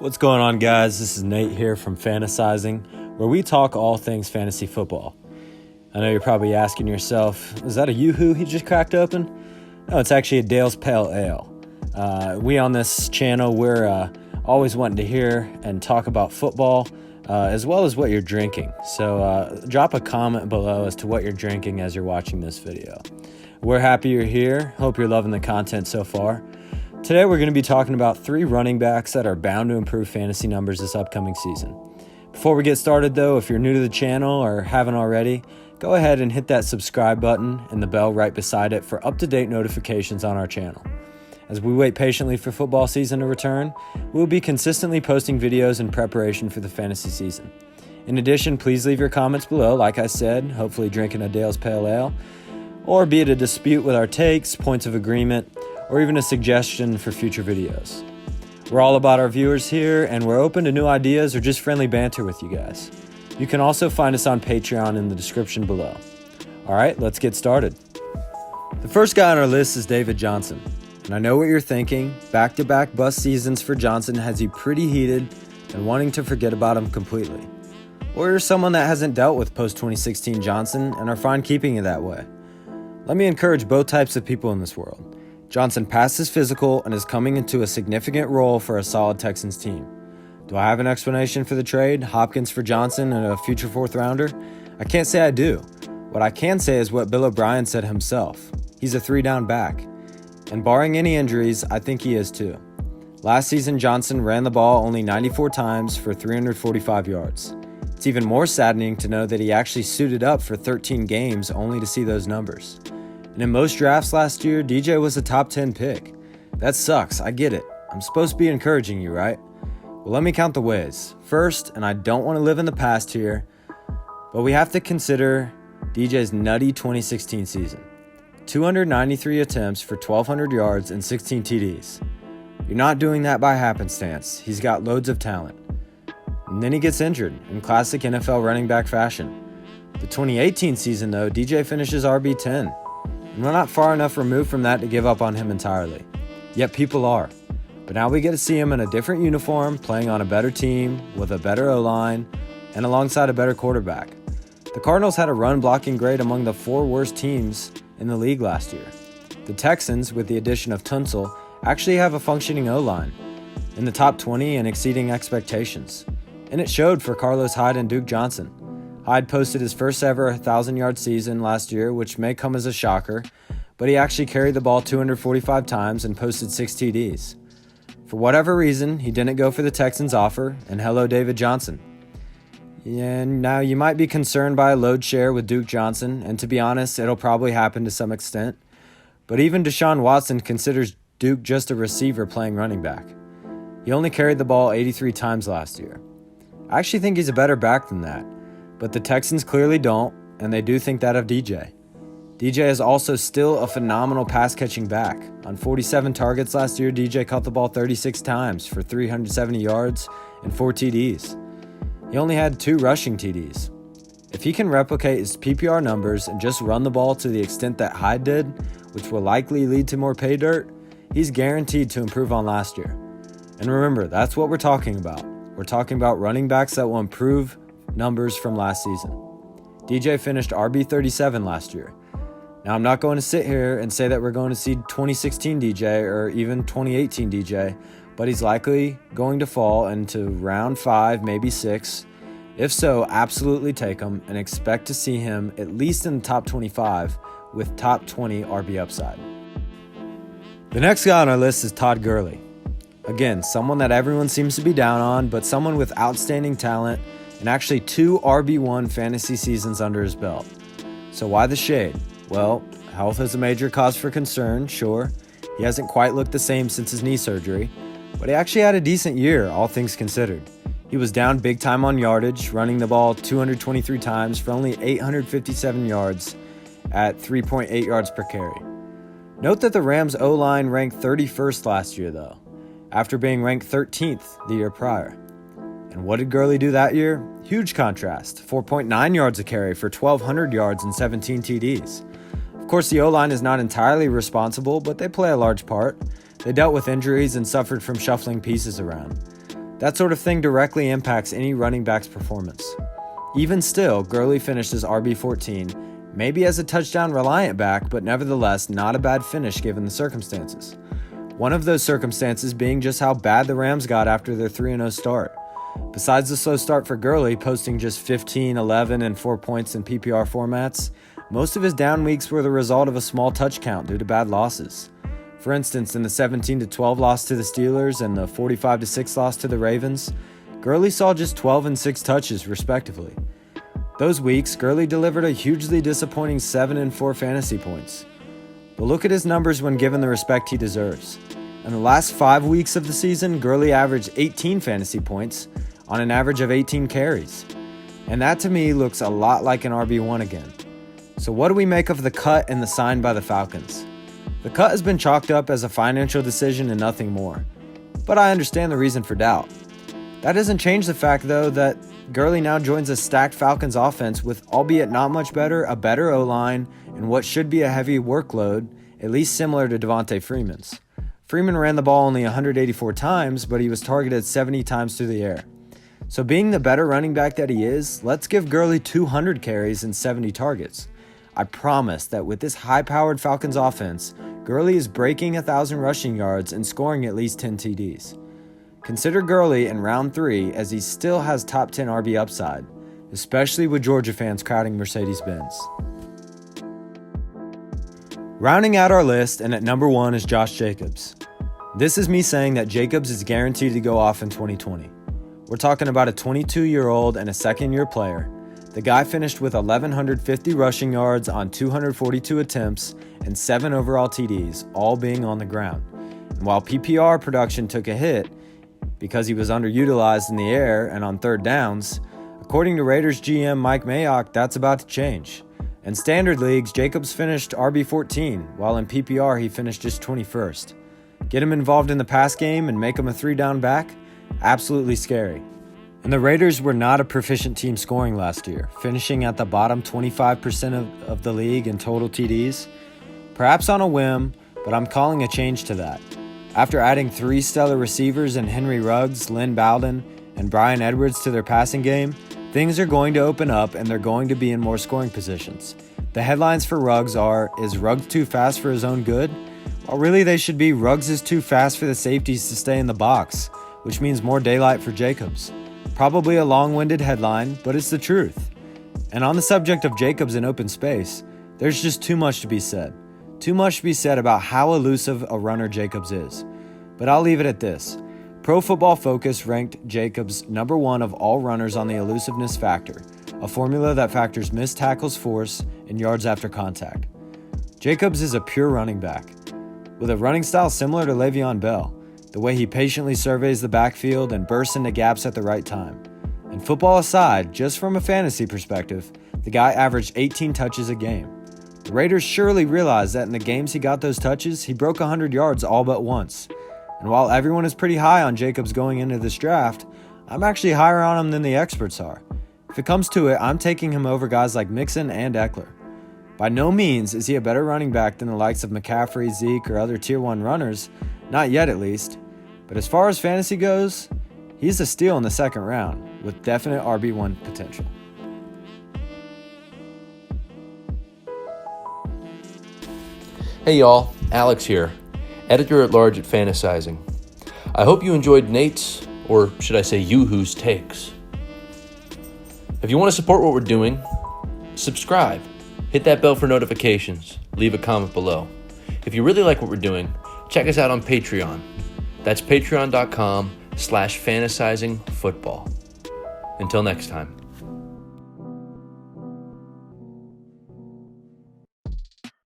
What's going on, guys? This is Nate here from Fantasizing, where we talk all things fantasy football. I know you're probably asking yourself, is that a Yoo-Hoo he just cracked open? No, it's actually a Dale's Pale Ale. We on this channel, we're always wanting to hear and talk about football, as well as what you're drinking. So drop a comment below as to what you're drinking as you're watching this video. We're happy you're here. Hope you're loving the content so far. Today we're going to be talking about 3 running backs that are bound to improve fantasy numbers this upcoming season. Before we get started though, if you're new to the channel or haven't already, go ahead and hit that subscribe button and the bell right beside it for up-to-date notifications on our channel. As we wait patiently for football season to return, we'll be consistently posting videos in preparation for the fantasy season. In addition, please leave your comments below, like I said, hopefully drinking a Dale's Pale Ale, or be it a dispute with our takes, points of agreement, or even a suggestion for future videos. We're all about our viewers here, and we're open to new ideas or just friendly banter with you guys. You can also find us on Patreon in the description below. All right, let's get started. The first guy on our list is David Johnson. And I know what you're thinking. Back-to-back bust seasons for Johnson has you pretty heated and wanting to forget about him completely. Or you're someone that hasn't dealt with post-2016 Johnson and are fine keeping it that way. Let me encourage both types of people in this world. Johnson passed his physical and is coming into a significant role for a solid Texans team. Do I have an explanation for the trade? Hopkins for Johnson and a future 4th rounder? I can't say I do. What I can say is what Bill O'Brien said himself. He's a 3-down back. And barring any injuries, I think he is too. Last season, Johnson ran the ball only 94 times for 345 yards. It's even more saddening to know that he actually suited up for 13 games only to see those numbers. And in most drafts last year, DJ was a top 10 pick. That sucks, I get it. I'm supposed to be encouraging you, right? Well, let me count the ways. First, and I don't want to live in the past here, but we have to consider DJ's nutty 2016 season. 293 attempts for 1,200 yards and 16 TDs. You're not doing that by happenstance. He's got loads of talent. And then he gets injured in classic NFL running back fashion. The 2018 season, though, DJ finishes RB10. And we're not far enough removed from that to give up on him entirely. Yet people are. But now we get to see him in a different uniform, playing on a better team, with a better O-line, and alongside a better quarterback. The Cardinals had a run-blocking grade among the 4 worst teams in the league last year. The Texans, with the addition of Tunsil, actually have a functioning O-line, in the top 20 and exceeding expectations. And it showed for Carlos Hyde and Duke Johnson. Hyde posted his first ever 1,000-yard season last year, which may come as a shocker, but he actually carried the ball 245 times and posted 6 TDs. For whatever reason, he didn't go for the Texans' offer, and hello David Johnson. And now you might be concerned by a load share with Duke Johnson, and to be honest, it'll probably happen to some extent. But even Deshaun Watson considers Duke just a receiver playing running back. He only carried the ball 83 times last year. I actually think he's a better back than that. But the Texans clearly don't, and they do think that of DJ. DJ is also still a phenomenal pass-catching back. On 47 targets last year, DJ caught the ball 36 times for 370 yards and 4 TDs. He only had 2 rushing TDs. If he can replicate his PPR numbers and just run the ball to the extent that Hyde did, which will likely lead to more pay dirt, he's guaranteed to improve on last year. And remember, that's what we're talking about. We're talking about running backs that will improve numbers from last season. DJ finished RB37 last year. Now, I'm not going to sit here and say that we're going to see 2016 DJ or even 2018 DJ, but he's likely going to fall into round 5, maybe 6. If so, absolutely take him and expect to see him at least in the top 25 with top 20 RB upside. The next guy on our list is Todd Gurley. Again, someone that everyone seems to be down on, but someone with outstanding talent and actually 2 RB1 fantasy seasons under his belt. So why the shade? Well, health is a major cause for concern, sure. He hasn't quite looked the same since his knee surgery, but he actually had a decent year, all things considered. He was down big time on yardage, running the ball 223 times for only 857 yards at 3.8 yards per carry. Note that the Rams O-line ranked 31st last year though, after being ranked 13th the year prior. And what did Gurley do that year? Huge contrast, 4.9 yards a carry for 1,200 yards and 17 TDs. Of course, the O-line is not entirely responsible, but they play a large part. They dealt with injuries and suffered from shuffling pieces around. That sort of thing directly impacts any running back's performance. Even still, Gurley finished as RB14, maybe as a touchdown-reliant back, but nevertheless not a bad finish given the circumstances. One of those circumstances being just how bad the Rams got after their 3-0 start. Besides the slow start for Gurley, posting just 15, 11, and 4 points in PPR formats, most of his down weeks were the result of a small touch count due to bad losses. For instance, in the 17-12 loss to the Steelers and the 45-6 loss to the Ravens, Gurley saw just 12 and 6 touches, respectively. Those weeks, Gurley delivered a hugely disappointing 7 and 4 fantasy points. But look at his numbers when given the respect he deserves. In the last 5 weeks of the season, Gurley averaged 18 fantasy points on an average of 18 carries. And that to me looks a lot like an RB1 again. So what do we make of the cut and the sign by the Falcons? The cut has been chalked up as a financial decision and nothing more. But I understand the reason for doubt. That doesn't change the fact, though, that Gurley now joins a stacked Falcons offense with, albeit not much better, a better O-line and what should be a heavy workload, at least similar to Devonta Freeman's. Freeman ran the ball only 184 times, but he was targeted 70 times through the air. So being the better running back that he is, let's give Gurley 200 carries and 70 targets. I promise that with this high-powered Falcons offense, Gurley is breaking 1,000 rushing yards and scoring at least 10 TDs. Consider Gurley in round 3 as he still has top 10 RB upside, especially with Georgia fans crowding Mercedes-Benz. Rounding out our list, and at number 1 is Josh Jacobs. This is me saying that Jacobs is guaranteed to go off in 2020. We're talking about a 22-year-old and a second-year player. The guy finished with 1,150 rushing yards on 242 attempts and 7 overall TDs, all being on the ground. And while PPR production took a hit because he was underutilized in the air and on third downs, according to Raiders GM Mike Mayock, that's about to change. In standard leagues, Jacobs finished RB14, while in PPR he finished just 21st. Get him involved in the pass game and make him a 3-down back? Absolutely scary. And the Raiders were not a proficient team scoring last year, finishing at the bottom 25% of the league in total TDs. Perhaps on a whim, but I'm calling a change to that. After adding 3 stellar receivers in Henry Ruggs, Lynn Bowden, and Bryan Edwards to their passing game, things are going to open up and they're going to be in more scoring positions. The headlines for Ruggs are, is Ruggs too fast for his own good? Well, really they should be, Ruggs is too fast for the safeties to stay in the box, which means more daylight for Jacobs. Probably a long-winded headline, but it's the truth. And on the subject of Jacobs in open space, there's just too much to be said. Too much to be said about how elusive a runner Jacobs is. But I'll leave it at this. Pro Football Focus ranked Jacobs number 1 of all runners on the elusiveness factor, a formula that factors missed tackles force and yards after contact. Jacobs is a pure running back, with a running style similar to Le'Veon Bell, the way he patiently surveys the backfield and bursts into gaps at the right time. And football aside, just from a fantasy perspective, the guy averaged 18 touches a game. The Raiders surely realized that in the games he got those touches, he broke 100 yards all but once. And while everyone is pretty high on Jacobs going into this draft, I'm actually higher on him than the experts are. If it comes to it, I'm taking him over guys like Mixon and Eckler. By no means is he a better running back than the likes of McCaffrey, Zeke, or other Tier 1 runners, not yet at least. But as far as fantasy goes, he's a steal in the second round, with definite RB1 potential. Hey y'all, Alex here, editor-at-large at Fantasizing. I hope you enjoyed Nate's, or should I say Yoo-Hoo's takes. If you want to support what we're doing, subscribe, hit that bell for notifications, leave a comment below. If you really like what we're doing, check us out on Patreon. That's patreon.com/fantasizingfootball. Until next time.